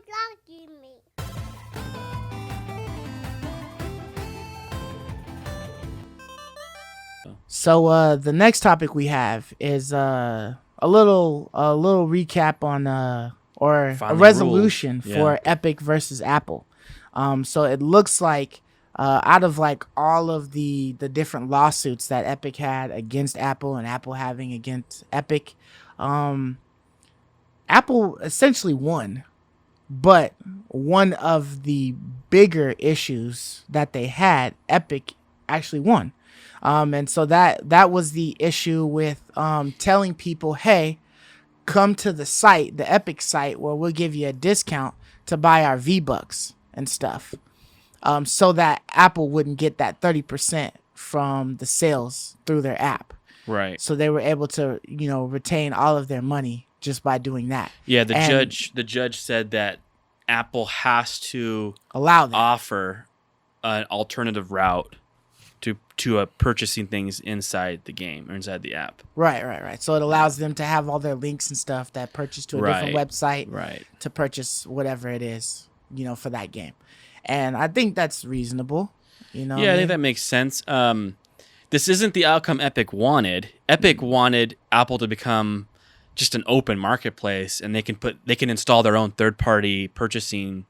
talking me. So the next topic we have is a little recap on or a Finally resolution ruled. for Yeah. Epic versus Apple. So it looks like out of like all of the different lawsuits that Epic had against Apple and Apple having against Epic, um, Apple essentially won. But one of the bigger issues that they had, Epic actually won. And so that was the issue with telling people, hey, come to the site, the Epic site, where we'll give you a discount to buy our V-Bucks and stuff. So that Apple wouldn't get that 30% from the sales through their app. Right. So they were able to, retain all of their money just by doing that. Yeah, the And judge said that Apple has to allow that. offer an alternative route to purchasing things inside the game or inside the app. Right. So it allows them to have all their links and stuff that purchase to a different website Right. to purchase whatever it is, for that game. And I think that's reasonable. I think that makes sense. This isn't the outcome Epic wanted. Epic wanted Apple to become just an open marketplace, and they can install their own third-party purchasing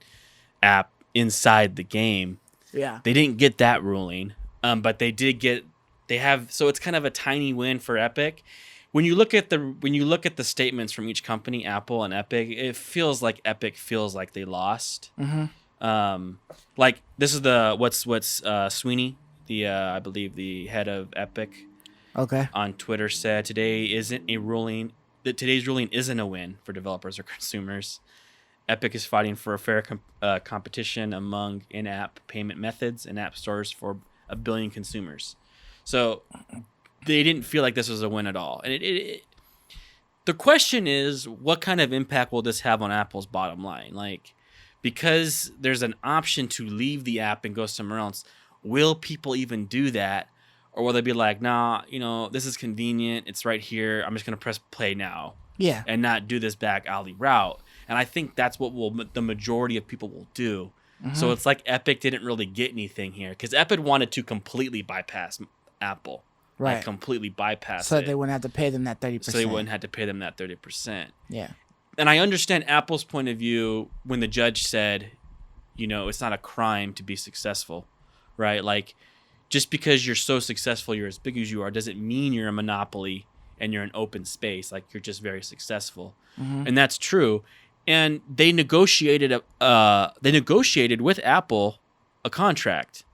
app inside the game. Yeah. They didn't get that ruling, but they have. So it's kind of a tiny win for Epic. When you look at the statements from each company, Apple and Epic, it feels like Epic feels like they lost. Mm-hmm. Like this is what's Sweeney, I believe the head of Epic, Okay. on Twitter said today's ruling isn't a win for developers or consumers. Epic is fighting for a fair competition among in-app payment methods and app stores for 1 billion consumers. So they didn't feel like this was a win at all. And the question is, what kind of impact will this have on Apple's bottom line? Like, because there's an option to leave the app and go somewhere else, will people even do that? Or will they be like, nah, this is convenient. It's right here. I'm just going to press play now. Yeah. And not do this back alley route. And I think that's what the majority of people will do. Mm-hmm. So it's like Epic didn't really get anything here. Because Epic wanted to completely bypass Apple. Right. Like completely bypass So it. that they wouldn't have to pay them that 30%. So they wouldn't have to pay them that 30%. Yeah. And I understand Apple's point of view when the judge said, it's not a crime to be successful, right? Like, just because you're so successful, you're as big as you are, doesn't mean you're a monopoly and you're an open space. Like, you're just very successful. Mm-hmm. And that's true. And they negotiated with Apple a contract.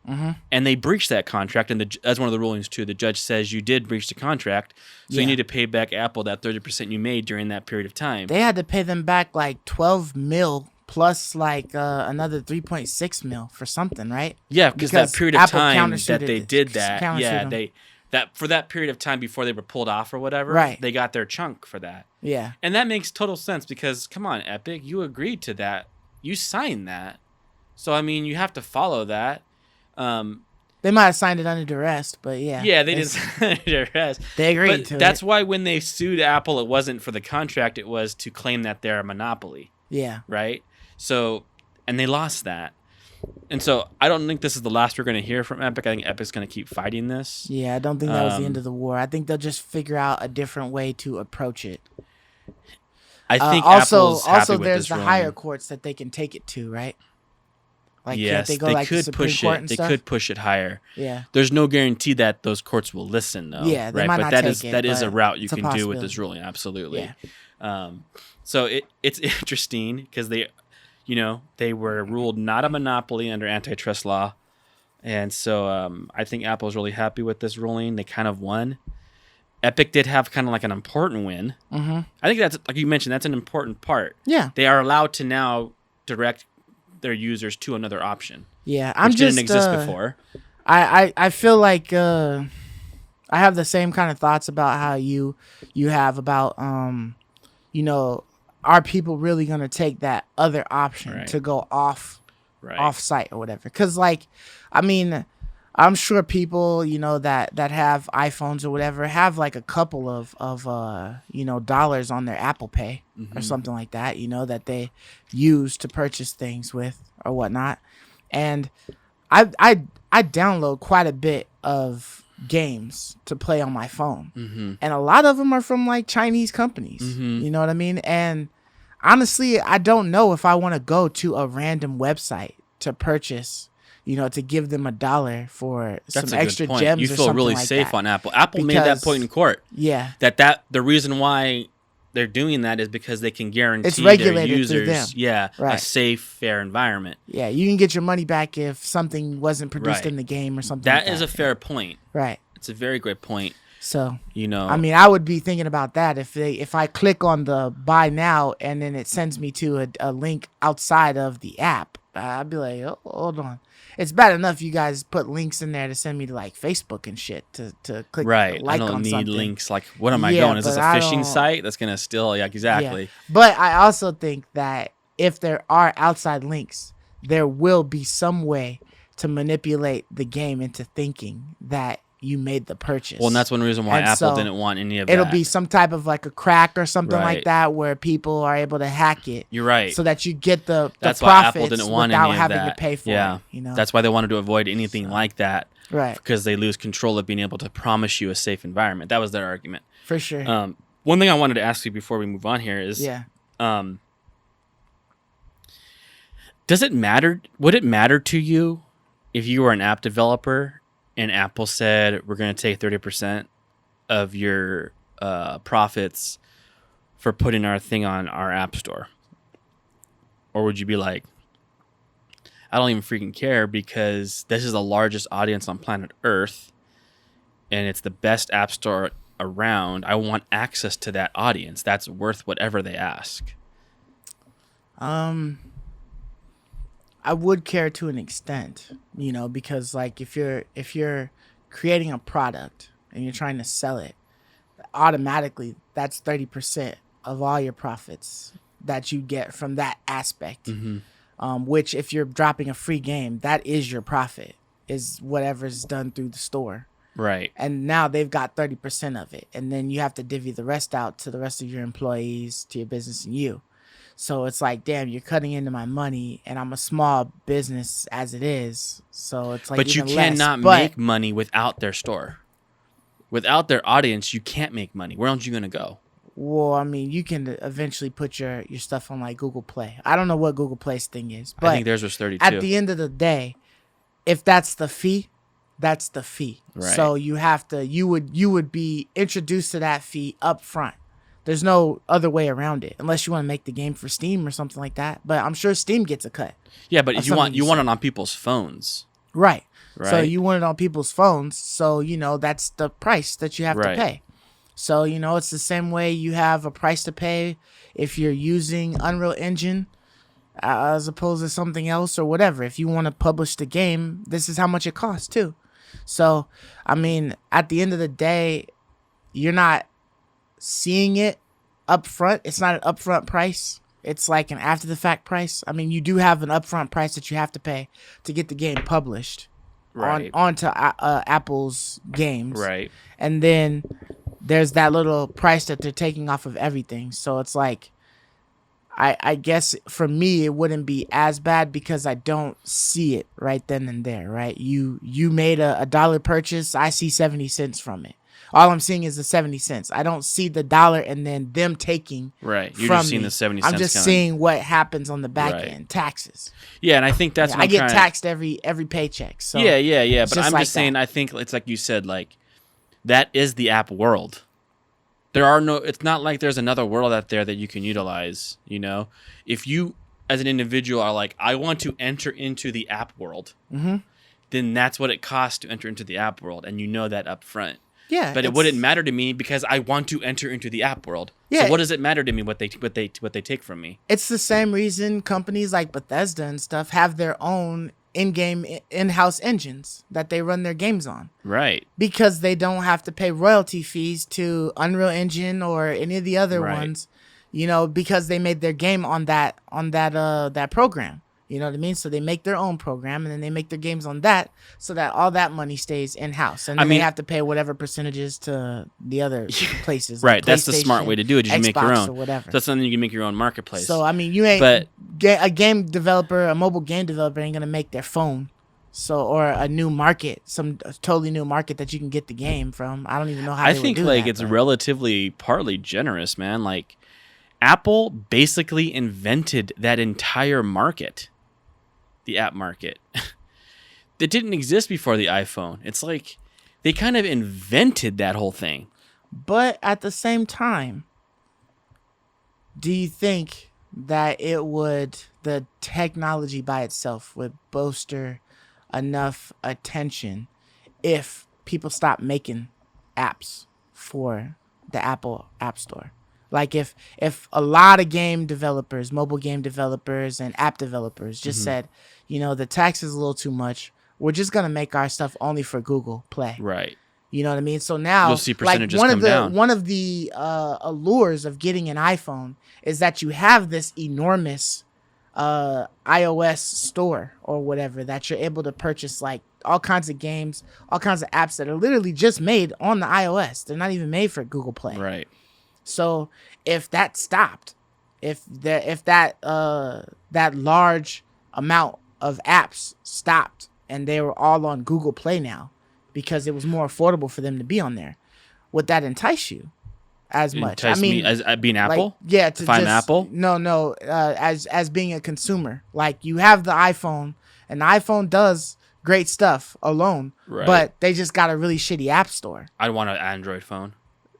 Mm-hmm. And they breached that contract. And that's one of the rulings, too. The judge says you did breach the contract. So Yeah. you need to pay back Apple that 30% you made during that period of time. They had to pay them back like 12 mil plus like another 3.6 mil for something, right? Yeah, because that period of Apple time that countersuited they it. did that, Countersued yeah, them. that for that period of time before they were pulled off or whatever, Right. they got their chunk for that. Yeah. And that makes total sense because, come on, Epic, you agreed to that. You signed that. So, I mean, you have to follow that. They might have signed it under duress, but yeah. Yeah, they didn't sign the rest. They agreed But to that's it. why when they sued Apple, it wasn't for the contract. It was to claim that they're a monopoly, Yeah. right? So, and they lost that. And so I don't think this is the last we're going to hear from Epic. I think Epic's going to keep fighting this. Yeah, I don't think that was the end of the war. I think they'll just figure out a different way to approach it. I think also, Apple's happy with there's this the ruling. higher courts that they can take it to, right? Like, Yes, can't they go they like the could Supreme push Court it. and They stuff? could push it higher. Yeah. There's no guarantee that those courts will listen, though. Yeah, they right. might But not that take is it, that is a but route you it's a can do with this possibility. ruling. Absolutely. Yeah. So it's interesting because they were ruled not a monopoly under antitrust law, and so I think Apple's really happy with this ruling. They kind of won. Epic did have kind of like an important win. Mm-hmm. I think that's, like you mentioned, that's an important part. Yeah. They are allowed to now direct their users to another option. Yeah. Which I'm just didn't exist before. I feel like I have the same kind of thoughts about how you have about are people really gonna take that other option Right. to go off Right. off site or whatever? Because like, I mean, I'm sure people, that have iPhones or whatever have like a couple of dollars on their Apple Pay or something like that, that they use to purchase things with or whatnot. And I download quite a bit of games to play on my phone, and a lot of them are from like Chinese companies. You know what I mean? And honestly, I don't know if I want to go to a random website to purchase, to give them $1 for That's some a extra good point. gems. You or feel something really like safe that. on Apple. Apple made that Because- point in court. Yeah, That the reason why they're doing that is because they can guarantee It's regulated their through users, them. a Right. safe, fair environment. yeah. You can get your money back if something wasn't produced Right. in the game or something. That like is a fair point. right. It's a very great point. So I mean, I would be thinking about that if I click on the buy now and then it sends me to a link outside of the app. I'd be like, oh, hold on. It's bad enough you guys put links in there to send me to like Facebook and shit to click right. like I don't on need something. links. Like, what am I Yeah, going? Is this a but I phishing don't- site that's gonna still? Yeah, exactly. Yeah. But I also think that if there are outside links, there will be some way to manipulate the game into thinking that you made the purchase. Well, and that's one reason why And Apple so didn't want any of It'll that. be some type of like a crack or something like Right. that where people are able to hack it. You're right. So that you get the That's why profits Apple didn't want without any of having that. to pay for Yeah. it. That's why they wanted to avoid anything like that, right. because they lose control of being able to promise you a safe environment. That was their argument. For sure. One thing I wanted to ask you before we move on here is, yeah. Does it matter? Would it matter to you if you were an app developer and Apple said, we're going to take 30% of your profits for putting our thing on our app store? Or would you be like, I don't even freaking care because this is the largest audience on planet Earth and it's the best app store around. I want access to that audience. That's worth whatever they ask. I would care to an extent, because like if you're creating a product and you're trying to sell it, automatically that's 30% of all your profits that you get from that aspect. Which if you're dropping a free game, that is your profit, is whatever's done through the store. Right. And now they've got 30% of it. And then you have to divvy the rest out to the rest of your employees, to your business, and you. So it's like, damn, you're cutting into my money, and I'm a small business as it is. So it's like, But you even less. cannot But- make money without their store. Without their audience, you can't make money. Where else are you going to go? Well, I mean, you can eventually put your stuff on like Google Play. I don't know what Google Play's thing is, but I think theirs was 32. at the end of the day, if that's the fee, that's the fee. Right. So you would be introduced to that fee up front. There's no other way around it, unless you want to make the game for Steam or something like that. But I'm sure Steam gets a cut. Yeah, but Or if you want something you it on people's phones. Right. So Right. you want it on people's phones. So, that's the price that you have Right. to pay. So, it's the same way you have a price to pay if you're using Unreal Engine as opposed to something else or whatever. If you want to publish the game, this is how much it costs too. So, I mean, at the end of the day, you're not seeing it up front. It's not an upfront price. It's like an after the fact price. I mean, you do have an upfront price that you have to pay to get the game published Right. onto Apple's games. Right. And then there's that little price that they're taking off of everything. So it's like, I guess for me, it wouldn't be as bad because I don't see it right then and there, right? You made a $1 purchase. I see 70 cents from it. All I'm seeing is the 70 cents. I don't see the $1 and then them taking Right. You're from just seeing me. the 70 cents. I'm just coming. seeing what happens on the back Right. end, taxes. Yeah, and I think that's Yeah, what I I'm get trying to- taxed every paycheck. So yeah. it's But just I'm like just saying, that. I think it's like you said, like that is the app world. It's not like there's another world out there that you can utilize. If you as an individual are like, I want to enter into the app world, then that's what it costs to enter into the app world, and that up front. Yeah, But it it's- wouldn't matter to me because I want to enter into the app world. Yeah. So what does it matter to me what they take from me? It's the same reason companies like Bethesda and stuff have their own in-house engines that they run their games on, Right. because they don't have to pay royalty fees to Unreal Engine or any of the other Right. ones, because they made their game on that program. You know what I mean? So they make their own program, and then they make their games on that, so that all that money stays in house, and then they have to pay whatever percentages to the other places. Right, like that's the smart way to do it. Is you make your Xbox own. or whatever. So that's something you can make your own marketplace. So I mean, you ain't. But A game developer, a mobile game developer, ain't gonna make their phone. So or a new market, some totally new market that you can get the game from. I don't even know how. I they think would do like that, it's but. relatively partly generous, man. Like Apple basically invented that entire market, the app market. That didn't exist before the iPhone. It's like they kind of invented that whole thing. But at the same time, do you think that the technology by itself would bolster enough attention if people stop making apps for the Apple App Store? Like if a lot of game developers, mobile game developers and app developers just said, the tax is a little too much. We're just going to make our stuff only for Google Play. Right. You know what I mean? So now, you'll see percentages like come down. One of the allures of getting an iPhone is that you have this enormous iOS store or whatever that you're able to purchase, like all kinds of games, all kinds of apps that are literally just made on the iOS. They're not even made for Google Play. Right. So if that stopped, if that large amount of apps stopped and they were all on Google Play now, because it was more affordable for them to be on there, would that entice you as much? Entice me as being Apple? Like, yeah, to find just, Apple? No, as being a consumer. Like you have the iPhone, and the iPhone does great stuff alone, Right. but they just got a really shitty app store. I'd want an Android phone.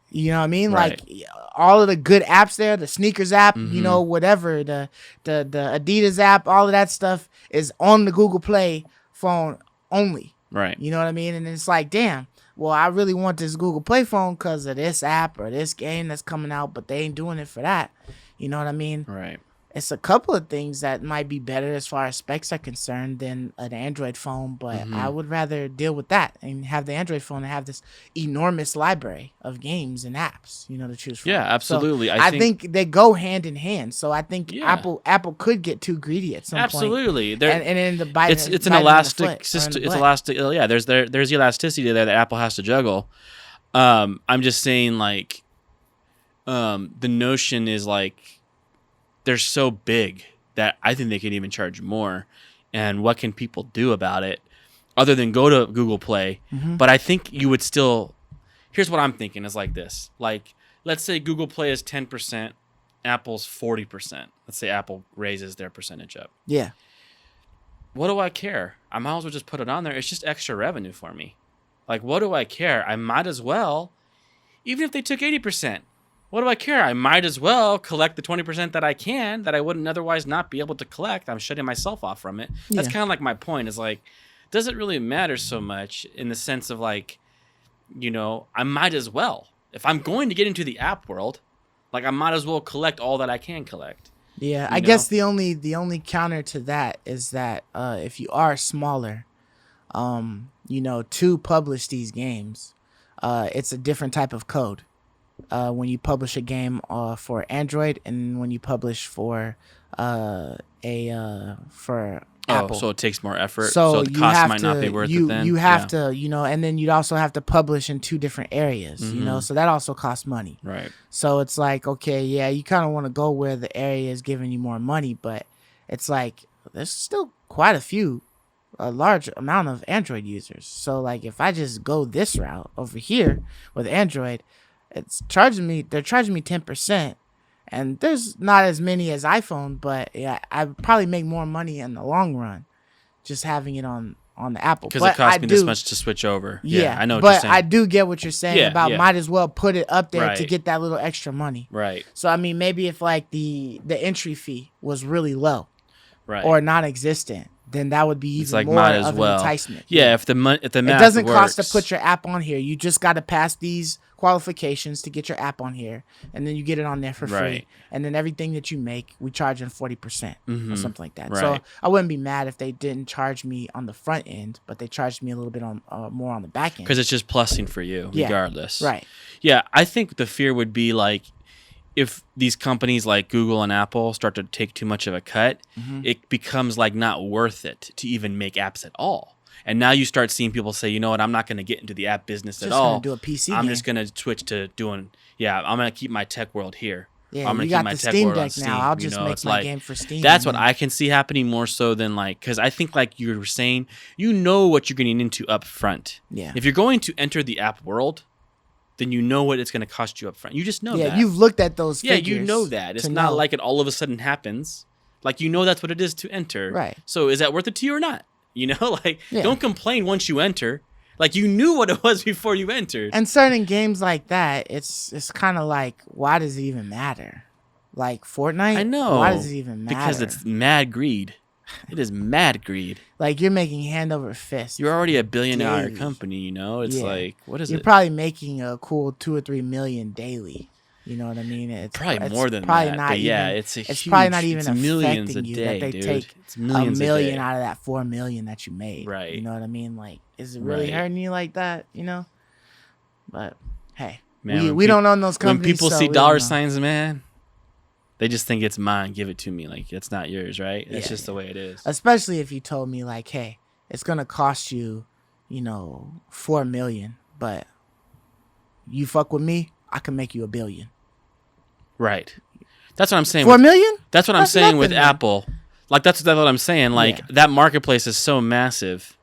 You know what I mean? Right. Like all of the good apps there, the sneakers app, whatever, the Adidas app, all of that stuff is on the Google Play phone only. Right. You know what I mean? And it's like, damn, well, I really want this Google Play phone because of this app or this game that's coming out, but they ain't doing it for that. You know what I mean? Right. It's a couple of things that might be better as far as specs are concerned than an Android phone, but I would rather deal with that and have the Android phone and have this enormous library of games and apps, to choose from. Yeah, absolutely. So I think they go hand in hand. So I think Apple could get too greedy at some point. Absolutely. And end up biting. It's an elastic system. It's elastic. Yeah, there's elasticity there that Apple has to juggle. I'm just saying, like, the notion is like they're so big that I think they could even charge more. And what can people do about it other than go to Google Play? But I think you would still. Here's what I'm thinking is like this. Like, let's say Google Play is 10%, Apple's 40%. Let's say Apple raises their percentage up. Yeah. What do I care? I might as well just put it on there. It's just extra revenue for me. Like, what do I care? I might as well, even if they took 80%, what do I care? I might as well collect the 20% that I can that I wouldn't otherwise not be able to collect. I'm shutting myself off from it. That's kind of like my point is like, does it really matter so much in the sense of like, I might as well. If I'm going to get into the app world, like I might as well collect all that I can collect. Yeah, I guess the only counter to that is that if you are smaller, to publish these games, it's a different type of code. When you publish a game for Android and when you publish for Apple. So it takes more effort. So the cost might not be worth it then. You have to, and then you'd also have to publish in 2 different areas, so that also costs money. Right. So it's like, okay, yeah, you kind of want to go where the area is giving you more money, but it's like there's still quite a large amount of Android users. So like if I just go this route over here with Android, they're charging me 10%, and there's not as many as iPhone, but yeah, I would probably make more money in the long run just having it on the Apple. Because it costs me this much to switch over. Yeah, I know what you're saying. But I do get what you're saying might as well put it up there to get that little extra money. Right. So I mean, maybe if like the entry fee was really low, right, or non-existent, then that would be even like more of an enticement. Yeah, if the math it doesn't works. cost to put your app on here. You just got to pass these qualifications to get your app on here, and then you get it on there for free. And then everything that you make, we charge on 40% or something like that. Right. So I wouldn't be mad if they didn't charge me on the front end, but they charged me a little bit on more on the back end. Because it's just plussing for you, regardless. Right. Yeah, I think the fear would be like if these companies like Google and Apple start to take too much of a cut, it becomes like not worth it to even make apps at all. And now you start seeing people say, you know what, I'm not going to get into the app business at all. Do a PC I'm game. just going to switch to doing, I'm going to keep my tech world here. Yeah, I'm you gonna got keep my the tech Steam world on Deck Steam. now. I'll just make it's my like, game for Steam. that's what I can see happening more so than like, because I think like you were saying, you know what you're getting into up front. Yeah. If you're going to enter the app world, then you know what it's going to cost you up front. You just know that. Yeah, you've looked at those figures. Yeah, you know that. It's not like it all of a sudden happens. Like, you know that's what it is to enter. Right. So is that worth it to you or not? You know, like, Yeah. don't complain once you enter. Like, you knew what it was before you entered. And certain games like that, it's kind of like, why does it even matter? Like Fortnite? I know. Why does it even matter? Because it's mad greed. It is mad greed. like you're making hand over fist. You're already a billion-dollar Daily. company, you know? It's Yeah. like, what is You're it? probably making a cool 2 or 3 million daily. You know what I mean? It's Probably more than probably that. Not But yeah, even, it's a it's huge, probably not even it's millions a affecting you day, that they dude. take It's millions a million a day. out of that 4 million that you made. Right. You know what I mean? Like, is it really Right. hurting you like that? You know? But hey, Man, we when don't own those When companies. people so see we dollar don't know. signs, man, they just think it's mine. Give it to me. Like, it's not yours, right? That's Yeah, just the way it is. Especially if you told me like, hey, it's gonna cost you, 4 million, but you fuck with me, I can make you $1 billion. Right. That's what I'm saying. 4 million? That's what I'm That's saying with nothing, man. Apple. Like, that's what I'm saying. Like, Yeah. that marketplace is so massive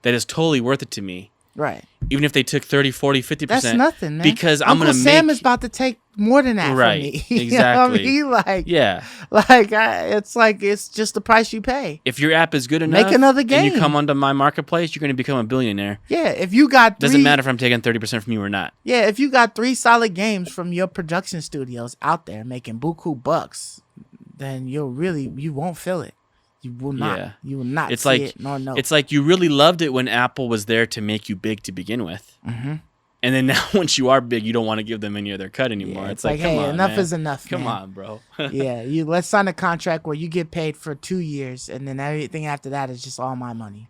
that it's totally worth it to me. Right. Even if they took 30, 40, 50%. That's nothing, man. Because I'm Uncle going to Sam make... is about to take more than that Right, from me. You know what I exactly. mean? Like, Yeah. it's just the price you pay. If your app is good enough... Make another and you game. come onto my marketplace, you're going to become a billionaire. Yeah, if you got Doesn't matter if I'm taking 30% from you or not. Yeah, if you got 3 solid games from your production studios out there making buku bucks, then you won't feel it. You will not. Yeah. You will not It's see like it nor know. It's like you really loved it when Apple was there to make you big to begin with. Mm-hmm. And then now once you are big, you don't want to give them any other cut anymore. Yeah, it's like, come hey, on, enough man. is enough. Come man. on, bro. Yeah, let's sign a contract where you get paid for 2 years, and then everything after that is just all my money.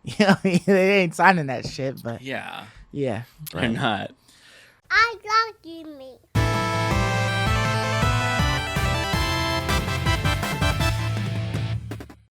You know, they ain't signing that shit, but Yeah, yeah, they're not. I love you, me.